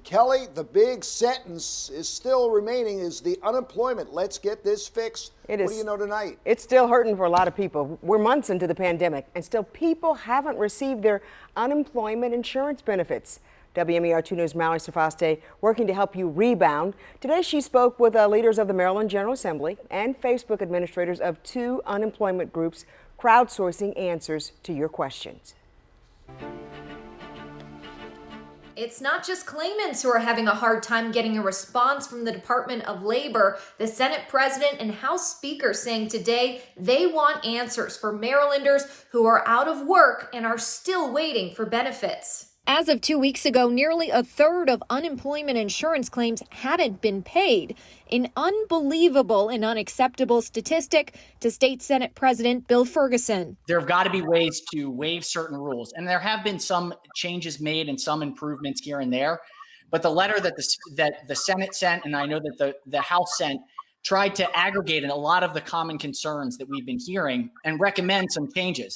Kelly, the big sentence is still remaining is the unemployment. Let's get this fixed. What do you know tonight? It's still hurting for a lot of people. We're months into the pandemic, and still people haven't received their unemployment insurance benefits. WMAR 2 News' Mallory Safaste working to help you rebound. Today she spoke with leaders of the Maryland General Assembly and Facebook administrators of 2 unemployment groups crowdsourcing answers to your questions. It's not just claimants who are having a hard time getting a response from the Department of Labor. The Senate President and House Speaker saying today they want answers for Marylanders who are out of work and are still waiting for benefits. As of 2 weeks ago, nearly a third of unemployment insurance claims hadn't been paid. An unbelievable and unacceptable statistic to State Senate President Bill Ferguson. There have got to be ways to waive certain rules, and there have been some changes made and some improvements here and there. But the letter that the Senate sent, and I know that the House sent, tried to aggregate a lot of the common concerns that we've been hearing and recommend some changes.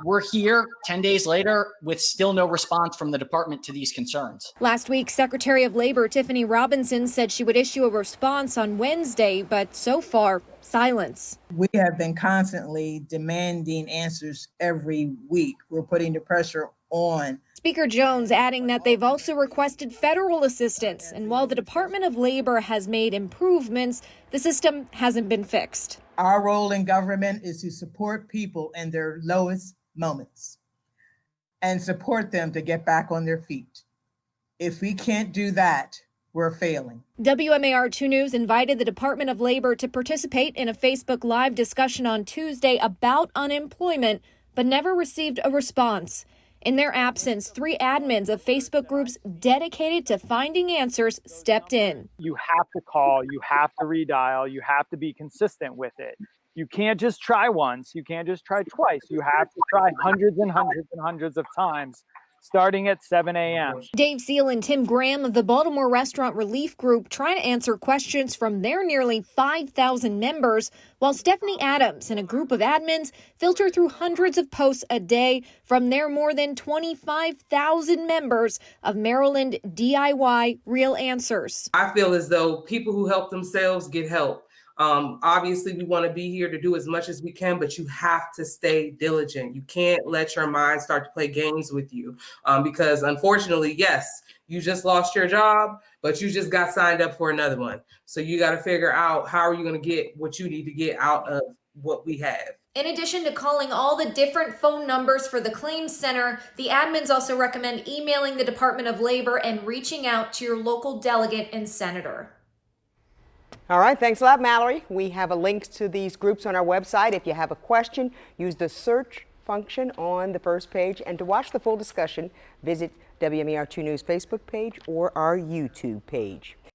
We're here 10 days later with still no response from the department to these concerns. Last week, Secretary of Labor Tiffany Robinson said she would issue a response on Wednesday, but so far, silence. We have been constantly demanding answers every week. We're putting the pressure on. Speaker Jones adding that they've also requested federal assistance. And while the Department of Labor has made improvements, the system hasn't been fixed. Our role in government is to support people in their lowest moments and support them to get back on their feet. If we can't do that, we're failing. WMAR 2 News invited the Department of Labor to participate in a Facebook Live discussion on Tuesday about unemployment, but never received a response. In their absence, 3 admins of Facebook groups dedicated to finding answers stepped in. You have to call, you have to redial, you have to be consistent with it. You can't just try once, you can't just try twice. You have to try hundreds and hundreds and hundreds of times, starting at 7 a.m. Dave Seal and Tim Graham of the Baltimore Restaurant Relief Group try to answer questions from their nearly 5,000 members, while Stephanie Adams and a group of admins filter through hundreds of posts a day from their more than 25,000 members of Maryland DIY Real Answers. I feel as though people who help themselves get help. Obviously, we want to be here to do as much as we can, but you have to stay diligent. You can't let your mind start to play games with you because unfortunately, yes, you just lost your job, but you just got signed up for another one. So you got to figure out how are you going to get what you need to get out of what we have. In addition to calling all the different phone numbers for the Claims Center, the admins also recommend emailing the Department of Labor and reaching out to your local delegate and senator. All right, thanks a lot, Mallory. We have a link to these groups on our website. If you have a question, use the search function on the first page. And to watch the full discussion, visit WMAR 2 News Facebook page or our YouTube page.